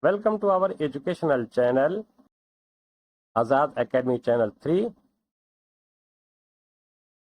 Welcome to our educational channel, Azad Academy Channel 3,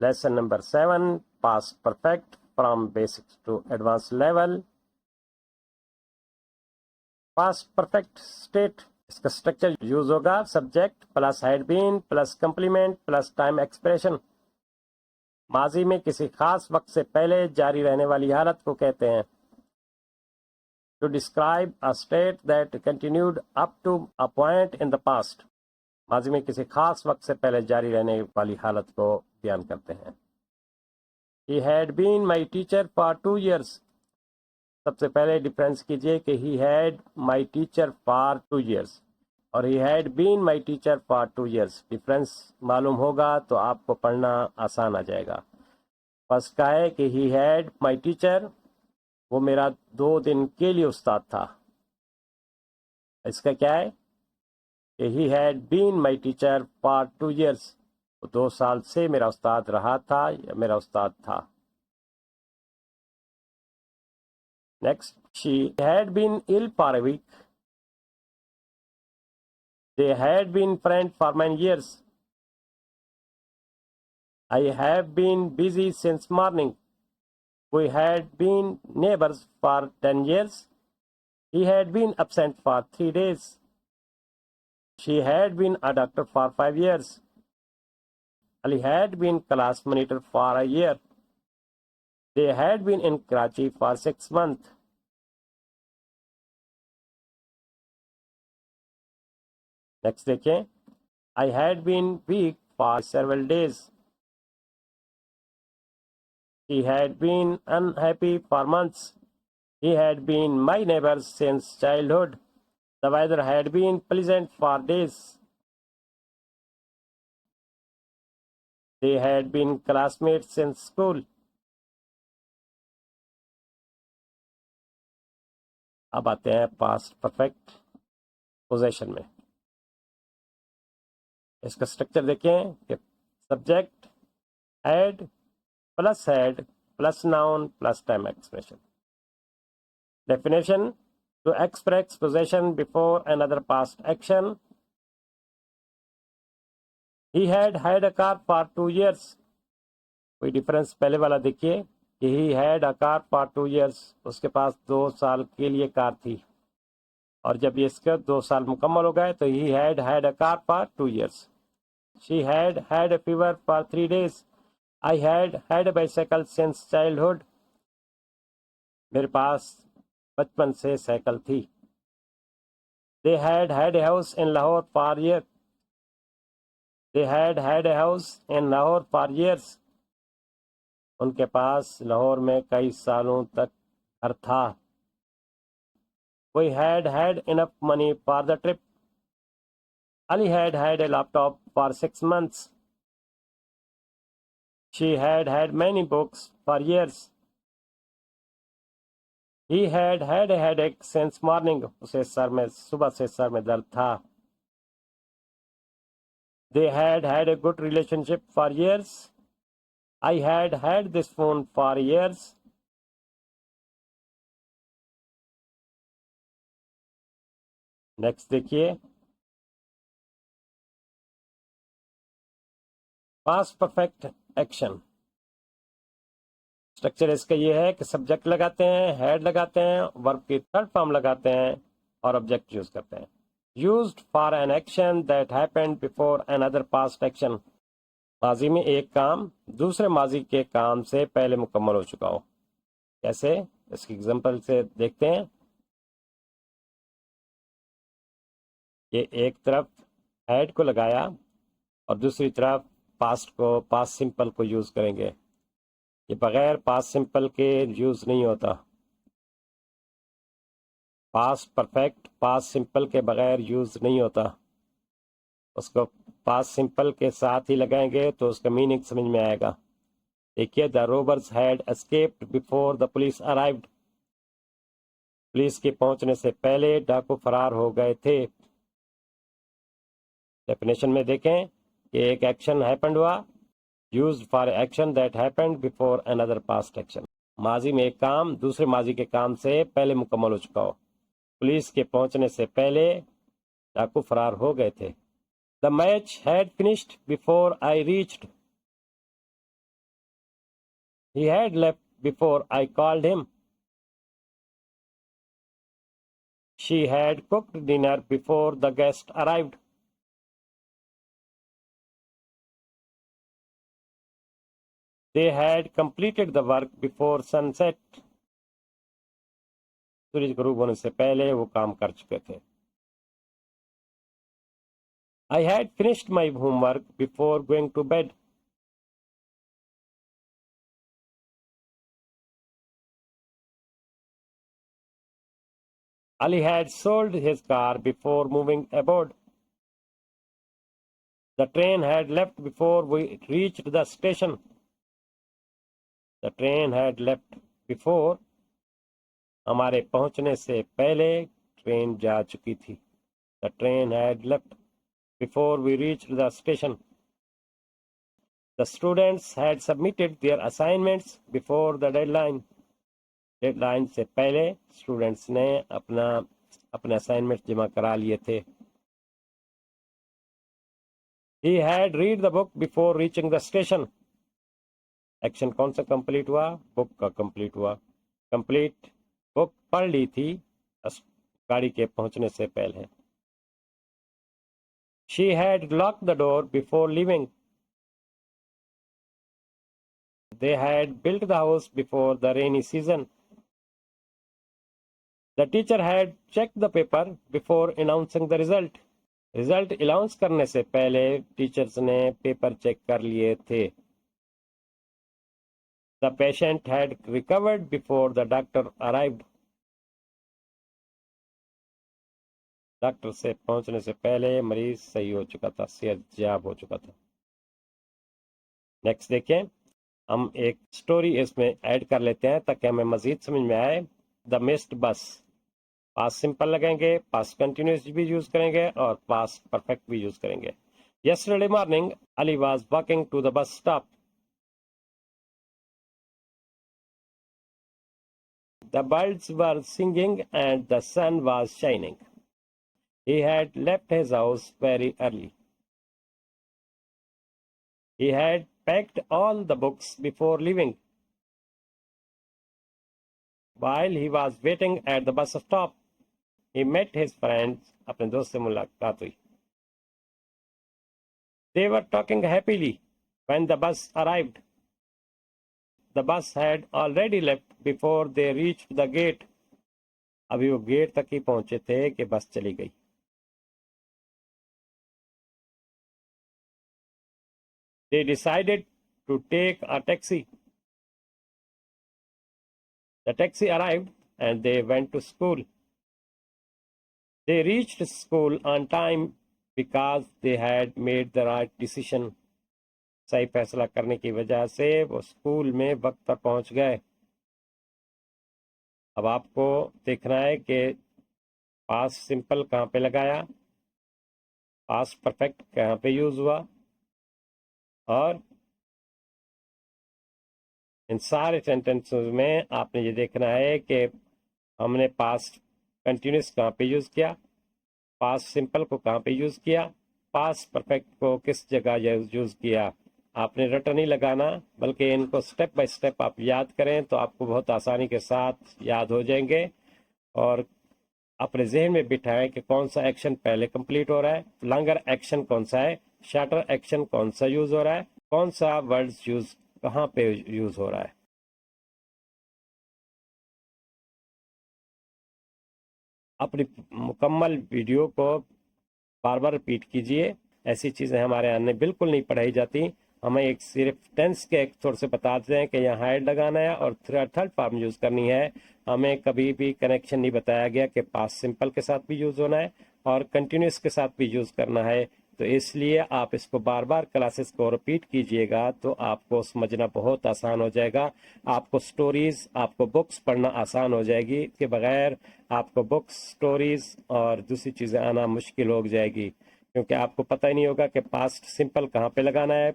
lesson number 7, past perfect from basics to advanced level. Past perfect state, इसका structure use होगा subject plus had been plus complement plus time expression. माजी में किसी खास वक्त से पहले जारी रहने वाली हालत को कहते हैं। To describe a state that continued up to a point in the past, माजी में किसी खास वक्त से पहले जारी रहने वाली हालत को बयान करते हैं। He had been my teacher for 2 years. सबसे पहले डिफरेंस कीजिए कि he had my teacher for 2 years और he had been my teacher for 2 years। Difference मालूम होगा तो आपको पढ़ना आसान आ जाएगा। फर्स्ट का है कि he had my teacher, वो मेरा 2 दिन के लिए उस्ताद था। इसका क्या है कि he had been my teacher for 2 years, वो 2 साल से मेरा उस्ताद रहा था या मेरा उस्ताद था। Next, she had been ill for a week. They had been friends for many years. I have been busy since morning. We had been neighbors for 10 years. He had been absent for 3 days. She had been a doctor for 5 years. Ali had been class monitor for a year. They had been in Karachi for 6 months. Next देखें, I had been weak for several days. He had been unhappy for months. He had been my neighbor since childhood. The weather had been pleasant for days. They had been classmates since school. अब आते हैं past perfect possession में। इसका structure देखें कि subject had plus noun plus time expression. Definition, to express possession before another past action. He had a car for 2 years। कोई difference पहले वाला देखिए कि he had a car for 2 years, उसके पास 2 साल के लिए कार थी और जब ये इसके 2 साल मुकम्मल हो गए तो ही had a car for 2 years। She had a fever for 3 days. I had a bicycle since childhood. मेरे पास बचपन से साइकिल थी। They had a house in Lahore for years. They had a house in Lahore for years. उनके पास लाहौर में कई सालों तक घर था। We had enough money for the trip. Ali had a laptop for 6 months. She had many books for years. He had a headache since morning. उसे सुबह से सर में दर्द था। They had a good relationship for years. I had this phone for years. Next देखिए, past perfect action. Structure इसका ये है कि सब्जेक्ट लगाते हैं, हेड लगाते हैं, वर्ब की थर्ड फॉर्म लगाते हैं और ऑब्जेक्ट यूज करते हैं। Used for an action that happened before another past action. माजी में एक काम दूसरे माजी के काम से पहले मुकम्मल हो चुका हो। कैसे, इसकी एग्जांपल से देखते हैं। ये एक तरफ हेड को लगाया और दूसरी तरफ पास्ट सिंपल को यूज करेंगे। ये बगैर पास्ट सिंपल के यूज नहीं होता। पास्ट परफेक्ट पास्ट सिंपल के बगैर यूज नहीं होता। उसको पास्ट सिंपल के साथ ही लगाएंगे तो उसका मीनिंग समझ में आएगा। देखिए, the robbers had escaped before the police arrived. Police के पहुंचने से पहले डाकू फरार हो गए थे। डेफिनेशन में देखें कि एक एक्शन हैपेंड हुआ, used for action that happened before another past action. माजी में एक काम दूसरे माजी के काम से पहले मुकम्मल हो चुका हो। पुलिस के पहुंचने से पहले डाकू फरार हो गए थे। The match had finished before I reached. He had left before I called him. She had cooked dinner before the guest arrived. They had completed the work before sunset. सूरज गुरूब होने से पहले वो काम कर चुके थे। I had finished my homework before going to bed. Ali had sold his car before moving aboard. The train had left before we reached the station. The train had left before. हमारे पहुंचने से पहले train जा चुकी थी। The train had left before we reached the station. The students had submitted their assignments before the deadline. Deadline से पहले students ने अपने असाइनमेंट जमा करा लिए थे। He had read the book before reaching the station. Action कौन सा कंप्लीट हुआ? बुक का कंप्लीट हुआ। कंप्लीट बुक पढ़ ली थी गाड़ी के पहुंचने से पहले। She had locked the door before leaving. They had built the house before the rainy season. The teacher had checked the paper before announcing the result. Result announce करने से पहले टीचर्स ने पेपर चेक कर लिए थे। The patient had recovered before the doctor arrived. Doctor से पहुंचने से पहले मरीज सही हो चुका था, सेहतयाब हो चुका था। नेक्स्ट देखें, हम एक स्टोरी इसमें ऐड कर लेते हैं ताकि हमें मजीद समझ में आए। द मिस्ड बस, पास्ट सिंपल लगेंगे, पास्ट कंटिन्यूस भी यूज करेंगे और पास्ट परफेक्ट भी यूज करेंगे। Yesterday morning, Ali was walking to the bus stop. The birds were singing and the sun was shining. He had left his house very early. He had packed all the books before leaving. While he was waiting at the bus stop, he met his friends. अपने दोस्त से मुलाकात हुई। They were talking happily when the bus arrived. The bus had already left before they reached the gate. अभी वो gate तक ही पहुंचे थे कि बस चली गई। They decided to take a taxi. The taxi arrived and they went to school. They reached school on time because they had made the right decision. सही फैसला करने की वजह से वो स्कूल में वक्त पर पहुंच गए। अब आपको देखना है कि पास्ट सिंपल कहाँ पे लगाया, पास्ट परफेक्ट कहाँ पे यूज हुआ, और इन सारे सेंटेंसेस में आपने ये देखना है कि हमने पास्ट कंटिन्यूस कहाँ पे यूज किया, पास्ट सिंपल को कहाँ पे यूज किया, पास्ट परफेक्ट को किस जगह यूज किया। आपने रटन नहीं लगाना, बल्कि इनको स्टेप बाय स्टेप आप याद करें तो आपको बहुत आसानी के साथ याद हो जाएंगे। और अपने जहन में बिठाएं कि कौन सा एक्शन पहले कंप्लीट हो रहा है, लॉन्गर एक्शन कौन सा है, शॉर्टर एक्शन कौन सा यूज हो रहा है, कौन सा वर्ड्स यूज कहाँ पे यूज हो रहा है। अपनी मुकम्मल वीडियो को बार बार रिपीट कीजिए। ऐसी चीज़ें हमारे यहाँ बिल्कुल नहीं पढ़ाई जाती। हमें एक सिर्फ टेंस के एक थोड़े से बताते हैं कि यहाँ हाइड लगाना है और थर्ड फॉर्म यूज़ करनी है। हमें कभी भी कनेक्शन नहीं बताया गया कि पास्ट सिंपल के साथ भी यूज़ होना है और कंटिन्यूस के साथ भी यूज़ करना है। तो इसलिए आप इसको बार बार क्लासेस को रिपीट कीजिएगा तो आपको समझना बहुत आसान हो जाएगा। आपको स्टोरीज, आपको बुक्स पढ़ना आसान हो जाएगी। इसके बगैर आपको बुक्स, स्टोरीज और दूसरी चीज़ें आना मुश्किल हो जाएगी, क्योंकि आपको पता ही नहीं होगा कि पास्ट सिंपल कहाँ पे लगाना है,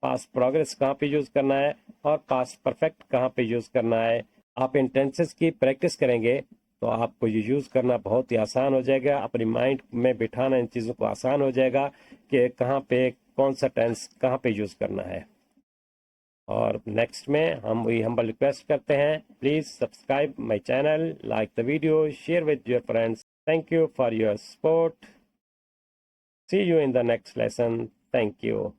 पास्ट प्रोग्रेस कहाँ पे यूज़ करना है और पास्ट परफेक्ट कहाँ पे यूज़ करना है। आप इन टेंसेस की प्रैक्टिस करेंगे तो आपको ये यूज़ करना बहुत ही आसान हो जाएगा, अपनी माइंड में बिठाना इन चीज़ों को आसान हो जाएगा कि कहाँ पे कौन सा टेंस कहाँ पे यूज़ करना है। और नेक्स्ट में हम वही हम्बल रिक्वेस्ट करते हैं, please subscribe my channel, like the video, share with your friends. Thank you for your support. See you in the next lesson. Thank you.